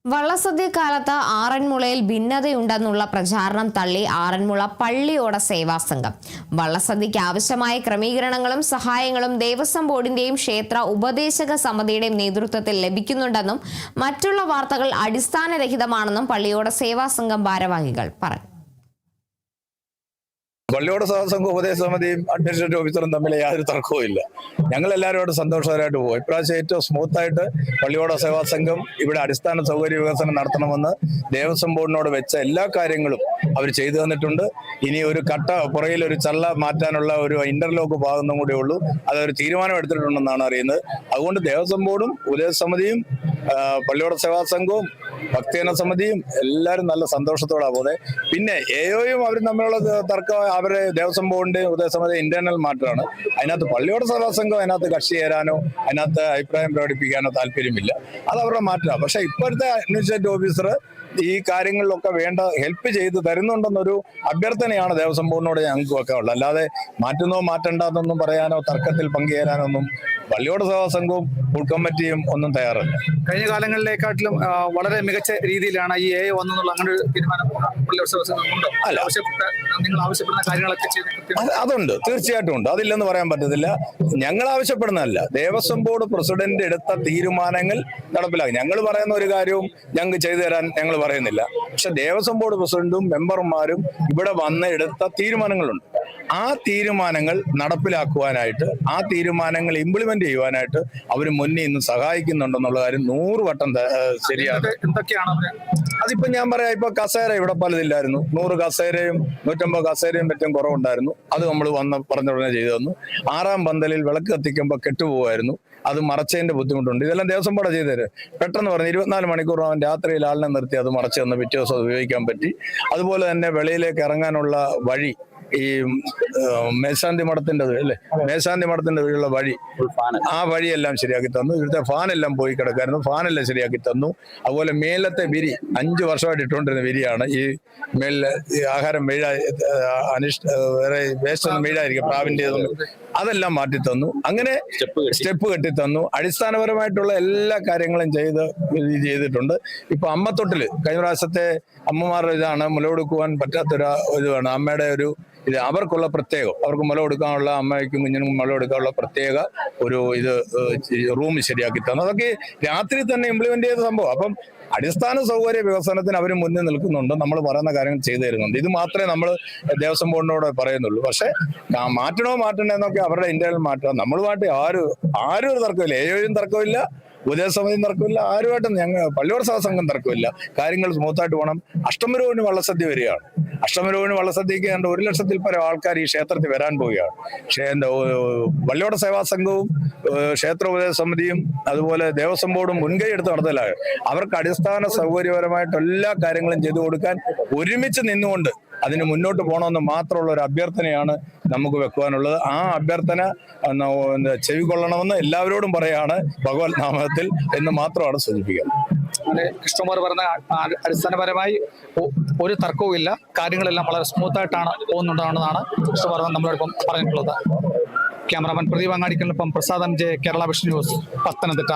വള്ളസദ്യക്കാലത്ത് ആറന്മുളയിൽ ഭിന്നതയുണ്ടെന്നുള്ള പ്രചാരണം തള്ളി ആറന്മുള പള്ളിയോട സേവാസംഘം. വള്ളസദ്യയ്ക്ക് ആവശ്യമായ ക്രമീകരണങ്ങളും സഹായങ്ങളും ദേവസ്വം ബോർഡിന്റെയും ക്ഷേത്ര ഉപദേശക സമിതിയുടെയും നേതൃത്വത്തിൽ ലഭിക്കുന്നുണ്ടെന്നും മറ്റുള്ള വാർത്തകൾ അടിസ്ഥാനരഹിതമാണെന്നും പള്ളിയോട സേവാസംഘം ഭാരവാഹികൾ പറഞ്ഞു. പള്ളിയോട് സഹസംഘം ഉപദേശ സമിതിയും അഡ്മിനിസ്ട്രേറ്റീവ് ഓഫീസറും തമ്മിൽ യാതൊരു തർക്കവും ഇല്ല. ഞങ്ങൾ എല്ലാവരോടും സന്തോഷകരമായിട്ട് പോകും. ഇപ്രാവശ്യം ഏറ്റവും സ്മൂത്തായിട്ട് പള്ളിയോട് സേവാ സംഘം ഇവിടെ അടിസ്ഥാന സൗകര്യ വികസനം നടത്തണമെന്ന് ദേവസ്വം ബോർഡിനോട് വെച്ച എല്ലാ കാര്യങ്ങളും അവർ ചെയ്തു തന്നിട്ടുണ്ട്. ഇനി ഒരു കട്ട പുറയിൽ ഒരു ചള്ള മാറ്റാനുള്ള ഒരു ഇന്റർലോക്ക് ഭാഗത്തും കൂടെ ഉള്ളൂ. അതൊരു തീരുമാനം എടുത്തിട്ടുണ്ടെന്നാണ് അറിയുന്നത്. അതുകൊണ്ട് ദേവസ്വം ബോർഡും ഉപദേശ സമിതിയും പള്ളിയോട് സേവാ സംഘവും ഭക്തജന സമിതിയും എല്ലാവരും നല്ല സന്തോഷത്തോടെ പോകുന്നത്. പിന്നെ എയോയും അവരും തമ്മിലുള്ള തർക്കം അവരെ ദേവസ്വം ബോർഡിന്റെ ഉപദേശസമിതി ഇന്റേണൽ മാറ്ററാണ്. അതിനകത്ത് പള്ളിയോട് സേവാ സംഘം അതിനകത്ത് കക്ഷി ചേരാനോ അതിനകത്ത് അഭിപ്രായം പ്രകടിപ്പിക്കാനോ താല്പര്യമില്ല. അത് അവരുടെ മാറ്റമാണ്. പക്ഷെ ഇപ്പോഴത്തെ അഡ്മിനിസ്ട്രേറ്റീവ് ഓഫീസർ ഈ കാര്യങ്ങളിലൊക്കെ വേണ്ട ഹെൽപ്പ് ചെയ്ത് തരുന്നുണ്ടെന്നൊരു അഭ്യർത്ഥനയാണ് ദേവസ്വം ബോർഡിനോട് ഞങ്ങൾക്ക് വെക്കാനുള്ളത്. അല്ലാതെ മാറ്റുന്നോ മാറ്റണ്ടെന്നൊന്നും പറയാനോ തർക്കത്തിൽ പങ്കുചേരാനോ ഒന്നും പള്ളിയോട് സേവാ സംഘവും ഫുൾ കമ്മിറ്റിയും ഒന്നും തയ്യാറല്ല. കഴിഞ്ഞ കാലങ്ങളിലേക്കാട്ടിലും വളരെ മികച്ച രീതിയിലാണ് ഈ എ വന്നെന്നുള്ള അങ്ങനെ ഒരു തീരുമാനം നിങ്ങൾ ആവശ്യപ്പെടുന്ന കാര്യങ്ങളൊക്കെ അതുണ്ട്, തീർച്ചയായിട്ടും ഉണ്ട്. അതില്ലെന്ന് പറയാൻ പറ്റത്തില്ല. ഞങ്ങൾ ആവശ്യപ്പെടുന്നതല്ല, ദേവസ്വം ബോർഡ് പ്രസിഡന്റ് എടുത്ത തീരുമാനങ്ങൾ നടപ്പിലാക്കും. ഞങ്ങൾ പറയുന്ന ഒരു കാര്യവും ഞങ്ങൾക്ക് ചെയ്തു തരാൻ ഞങ്ങൾ പറയുന്നില്ല. പക്ഷെ ദേവസ്വം ബോർഡ് പ്രസിഡന്റും മെമ്പർമാരും ഇവിടെ വന്ന് എടുത്ത തീരുമാനങ്ങളുണ്ട്. ആ തീരുമാനങ്ങൾ നടപ്പിലാക്കുവാനായിട്ട്, ആ തീരുമാനങ്ങൾ ഇംപ്ലിമെന്റ് ചെയ്യുവാനായിട്ട് അവർ മുന്നിൽ നിന്ന് സഹായിക്കുന്നുണ്ടെന്നുള്ള കാര്യം 100 വട്ടം ശരിയാണ്. അതിപ്പോ ഞാൻ പറയാം, ഇപ്പൊ കസേര ഇവിടെ പലതില്ലായിരുന്നു. 100 കസേരയും 150 കസേരയും പറ്റും കുറവുണ്ടായിരുന്നു. അത് നമ്മൾ പറഞ്ഞ ഉടനെ ചെയ്തു തന്നു. 6-ാം പന്തലിൽ വിളക്ക് കത്തിക്കുമ്പോൾ കെട്ടുപോകുമായിരുന്നു. അത് മറച്ചതിന്റെ ബുദ്ധിമുട്ടുണ്ട്. ഇതെല്ലാം ദേവസ്വം ബോർഡ് ചെയ്തു തരും. പെട്ടെന്ന് പറഞ്ഞ് 24 മണിക്കൂർ അവൻ രാത്രിയിൽ ആളിനെ നിർത്തി അത് മറച്ചു തന്ന് പിറ്റേ ദിവസം ഉപയോഗിക്കാൻ പറ്റി. അതുപോലെ തന്നെ വെളിയിലേക്ക് ഇറങ്ങാനുള്ള വഴി, ഈ മേശാന്തി മഠത്തിന്റെ അല്ലേ, മേശാന്തി മഠത്തിന്റെ വഴിയുള്ള വഴി, ആ വഴിയെല്ലാം ശരിയാക്കി തന്നു. ഇവിടുത്തെ ഫാനെല്ലാം പോയി കിടക്കായിരുന്നു, ഫാനെല്ലാം ശരിയാക്കി തന്നു. അതുപോലെ മേലത്തെ വിരി 5 വർഷമായിട്ട് ഇട്ടുകൊണ്ടിരുന്ന വിരിയാണ്. ഈ മേലില് ആഹാരം വേറെ വേസ്റ്റ് ഒന്നും വീഴായിരിക്കും, പ്രാവിന്റെ അതെല്ലാം മാറ്റി തന്നു. അങ്ങനെ സ്റ്റെപ്പ് കെട്ടി തന്നു. അടിസ്ഥാനപരമായിട്ടുള്ള എല്ലാ കാര്യങ്ങളും ചെയ്തിട്ടുണ്ട്. ഇപ്പൊ അമ്മത്തൊട്ടില് കഴിഞ്ഞ പ്രാവശ്യത്തെ അമ്മമാരുടെ ഇതാണ്, മുല കൊടുക്കുവാൻ പറ്റാത്തൊരു ഇതാണ് അമ്മയുടെ ഒരു ഇത്. അവർക്കുള്ള പ്രത്യേകം, അവർക്ക് മുല കൊടുക്കാനുള്ള, അമ്മയ്ക്കും കുഞ്ഞിനും മുല കൊടുക്കാനുള്ള പ്രത്യേക ഒരു റൂം ശരിയാക്കി തന്നു. അതൊക്കെ രാത്രി തന്നെ ഇംപ്ലിമെന്റ് ചെയ്ത സംഭവം. അപ്പം അടിസ്ഥാന സൗകര്യ വികസനത്തിന് അവർ മുന്നിൽ നിൽക്കുന്നുണ്ട്. നമ്മൾ പറയുന്ന കാര്യങ്ങൾ ചെയ്തു തരുന്നുണ്ട്. ഇത് മാത്രമേ നമ്മൾ ദേവസ്വം ബോർഡിനോട് പറയുന്നുള്ളൂ. പക്ഷെ മാറ്റണോ എന്നൊക്കെ അവരുടെ ഇന്റേണൽ മാറ്റം. നമ്മളുമായിട്ട് ആരും ഒരു തർക്കമില്ല. ഏയോയും തർക്കമില്ല, ഉപദേശസമിതിയും തർക്കമില്ല, ആരുമായിട്ടും ഞങ്ങൾ പള്ളിയോട് സേവാ സംഘം തർക്കമില്ല. കാര്യങ്ങൾ സ്മൂത്തായിട്ട് പോകണം. അഷ്ടമരോഹിണി വള്ളസദ്യ വരികയാണ്. അഷ്ടമരോഹിണി വള്ളസദ്യക്ക് 1 ലക്ഷത്തിൽ പരം ആൾക്കാർ ഈ ക്ഷേത്രത്തിൽ വരാൻ പോവുകയാണ്. പക്ഷേ പള്ളിയോട് സേവാ സംഘവും ക്ഷേത്ര ഉപദേശ സമിതിയും അതുപോലെ ദേവസ്വം ബോർഡും മുൻകൈ എടുത്ത് നടത്തലാണ്. അവർക്ക് അടിസ്ഥാന സൗകര്യപരമായിട്ട് എല്ലാ കാര്യങ്ങളും ചെയ്തു കൊടുക്കാൻ ഒരുമിച്ച് നിന്നുകൊണ്ട് അതിന് മുന്നോട്ട് പോകണമെന്ന് മാത്രമുള്ള ഒരു അഭ്യർത്ഥനയാണ് നമുക്ക് വെക്കുവാനുള്ളത്. ആ അഭ്യർത്ഥന ചെവികൊള്ളണമെന്ന് എല്ലാവരോടും പറയാണ് ഭഗവത് നാമത്തിൽ എന്ന് മാത്രമാണ് സൂചിപ്പിക്കുന്നത്. കൃഷ്ണകുമാർ പറഞ്ഞ അടിസ്ഥാനപരമായി ഒരു തർക്കവും ഇല്ല, കാര്യങ്ങളെല്ലാം വളരെ സ്മൂത്തായിട്ടാണ് പോകുന്നുണ്ടെന്നാണ് കൃഷ്ണകുമാർ നമ്മളോടൊപ്പം പറഞ്ഞിട്ടുള്ളത്. ക്യാമറാമാൻ പ്രദീപ് അങ്ങാടിക്കൊപ്പം Prasad MJ, Kerala vision news, Pathanamthitta.